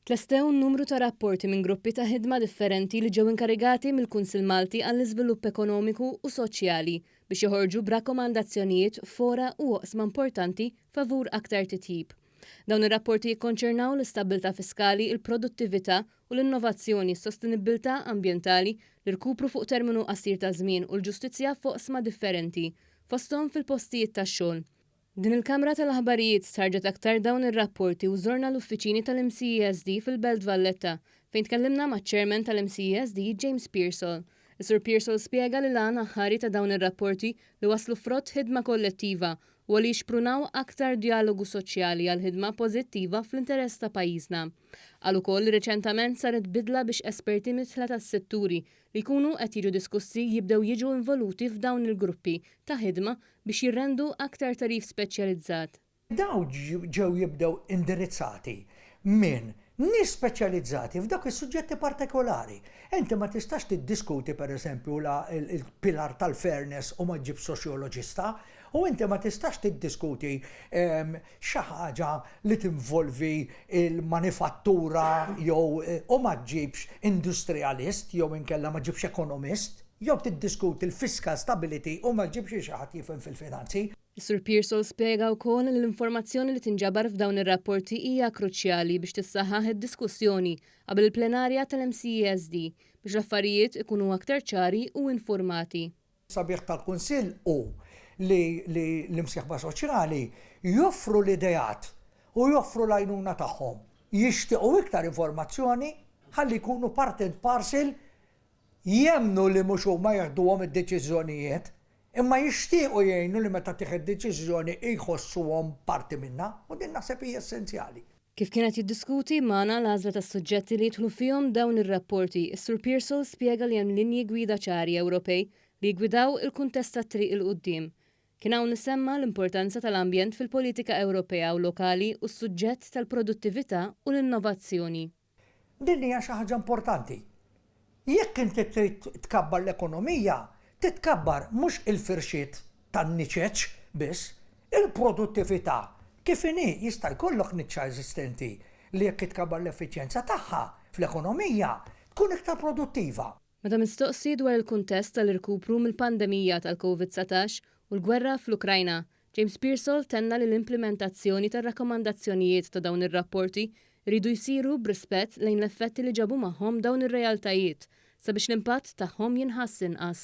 Tlestew numru ta' rapporti minn gruppi ta' ħidma differenti li ġew inkarigati mill-Kunsill Malti għall-iżvilupp ekonomiku u soċjali biex joħorġu b'rakkomandazzjonijiet fora u oqsma importanti favur aktar titjib. Dawn ir-rapporti jikkonċernaw l-istabilità fiskali, il-produttività u l-innovazzjoni, s-sostenibilità ambjentali, l-irkupru fuq terminu qasir ta' żmien u l-ġustizzja fuq oqsma differenti, fosthom fil-postijiet tax-xogħol. Din il-Kamra tal-Aħbarijiet sarġet aktar dawn ir-rapporti u żorna l-uffiċini tal-MCESD fil-Belt Valletta fejn tkellimna maċ-Chairman tal-MCESD James Pearsall. Is-Sur Pearsall spjega li l-għan aħħari ta' dawn ir-rapporti li waslu frott ħidma kollettiva u li jixprunaw aktar dialogu soċjali għal ħidma pożittiva fl-interess ta' pajjiżna. Qal ukoll li reċentament saret bidla biex esperti mitħla tas-setturi li jkunu qed jiġu diskussi jibdew jiġu involuti f'dawn il-gruppi ta' ħidma biex jirrendu aktar tarif speċjalizzat. Daw ġew jibdew indirizzati minn nies speċjalizzati f'dak is-suġġetti partikolari. Inti ma tistax tiddiskuti pereżempju il-pilar tal-fairness u ma ġib soċjoloġista, u inti ma tistax tiddiskuti xi ħaġa li tinvolvi il-manifattura jew u ma ġibx industrialist jew inkella ma ġibx ekonomist, jew tiddiskuti l-fiscal stability u ma ġibx xi ħadd jifhem fil-finanzi. Sur Pearsall spjega wkoll li l-informazzjoni li tinġabar f'dawn ir-rapporti hija kruċjali biex tissaħħaħ id-diskussjoni qabel il-plenarja tal-MCESD biex l-affarijiet ikunu aktar ċari u informati. Sabiħ tal-Kunsill hu li l-imsieħba soċjali joffru l-idejat u joffru l-għajnuna tagħhom. Jixtiequ iktar informazzjoni ħalli jkunu part and parcel jemnu li mhux huma jaħduhom id-deċiżjonijiet. Imma jixtiequ jgħinu li meta tieħed deċiżjoni jħossuhom parti minnha u din naħseb hija essenzjali. Kif kienet jiddiskuti magħna l-għażla tas-suġġetti li jidħlu fihom dawn ir-rapporti, is-Sur Pearsall spjega li hemm linji gwida ċari Ewropej li jgwidaw il-kuntest tat-triq il quddiem. Kien hawn nisemma l-importanza tal-ambjent fil-politika Ewropea u lokali u s-suġġett tal-produttività u l-innovazzjoni. Din hija xi ħaġa importanti. Jekk inti trid tkabbar l-ekonomija, titkabbar mhux il-firxiet tan-niċeċ biss, il-produttività kif inhi jista' jkollok niċċa eżistenti li jekk itkabbar l-effiċjenza tagħha fl-ekonomija tkun iktar produttiva. Meta mistoqsi dwar il-kuntest tal-irkupru mill-pandemija tal-COVID-19 u l-gwerra fl-Ukrajna, James Pearsall tenna li l-implementazzjoni tar-rakkomandazzjonijiet ta' dawn ir-rapporti rridu jsiru b'rispett lejn l-effetti li ġabu magħhom dawn ir-realtajiet sabiex l-impatt tagħhom jinħass inqas.